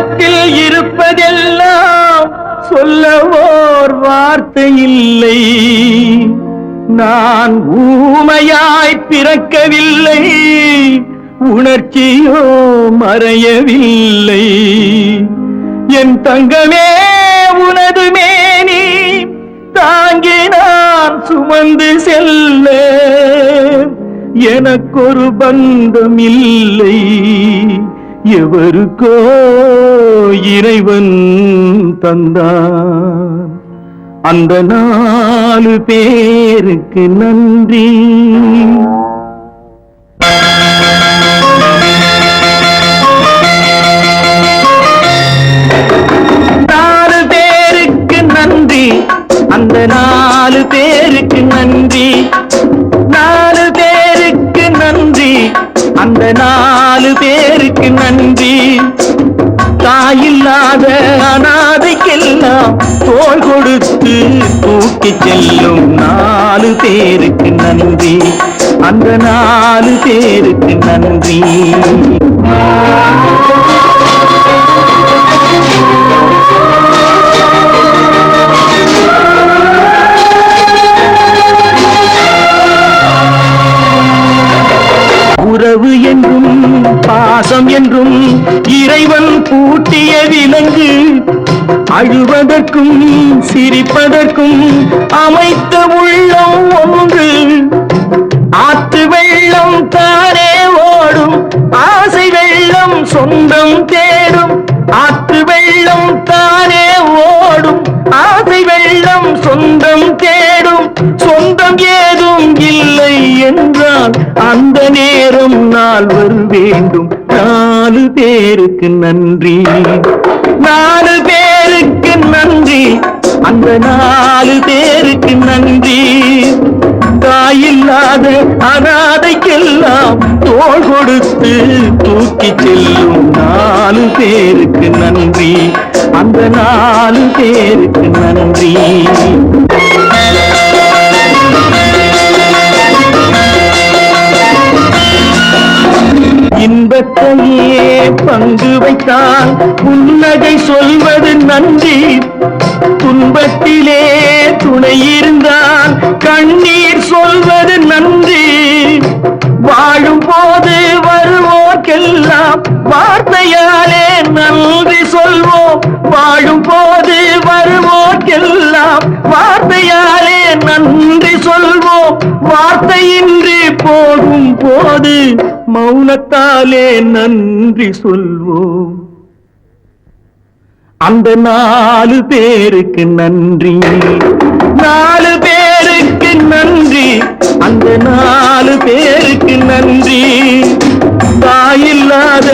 உலகத்தில் இருப்பதெல்லாம் சொல்லவோர் வார்த்தை இல்லை. நான் ஊமையாய் பிறக்கவில்லை, உணர்ச்சியோ மறையவில்லை. என் தங்கமே உனது மேனி தாங்கி நான் சுமந்து செல்ல எனக்கொரு பந்தம் இல்லை. எவருக்கோ இறைவன் தந்தான். அந்த 4 பேருக்கு நன்றி. 4 பேருக்கு நன்றி, அந்த 4 பேருக்கு நன்றி. 4 பேருக்கு நன்றி, அந்த 4 பேருக்கு நன்றி. தாயில்லாத அனாதைக்கெல்லாம் தோள் கொடுத்து தூக்கி செல்லும் 4 பேருக்கு நன்றி. அந்த 4 பேருக்கு நன்றி. உறவு என்றும் பாசம் என்றும் இறைவன் பூட்டிய விலங்கு, அழுவதற்கும் சிரிப்பதற்கும் அமைத்த உள்ளம் ஒன்று. ஆற்று வெள்ளம் தானே ஓடும், ஆசை வெள்ளம் சொந்தம் தேடும். ஆற்று வெள்ளம் தானே ஓடும், ஆசை வெள்ளம் சொந்தம் தேடும். சொந்தம் ஏதும் இல்லை என்றால் அந்த நேரம் நாள் வரும் வேண்டும். 4 பேருக்கு நன்றி, 4 பேருக்கு நன்றி, அந்த 4 பேருக்கு நன்றி. தாயில்லாத அனாதைக்கெல்லாம் தோள் கொடுத்து தூக்கி செல்லும் 4 பேருக்கு நன்றி. அந்த 4 பேருக்கு நன்றி. இன்பத்தையே பங்கு வைத்தால் புன்னகை சொல்வது நன்றி. துன்பத்திலே துணை இருந்தால் கண்ணீர் சொல்வது நன்றி. வாழும் போது வருவோர்க்கெல்லாம் வார்த்தையாலே நன்றி சொல்வோம். வாழும் போது வருவோர்க்கெல்லாம் வார்த்தையாலே நன்றி சொல்வோம். வார்த்தையின்றி போகும் போது மௌனத்தாலே நன்றி சொல்வோம். அந்த 4 பேருக்கு நன்றி, 4 பேருக்கு நன்றி, அந்த 4 பேருக்கு நன்றி. தாயில்லாத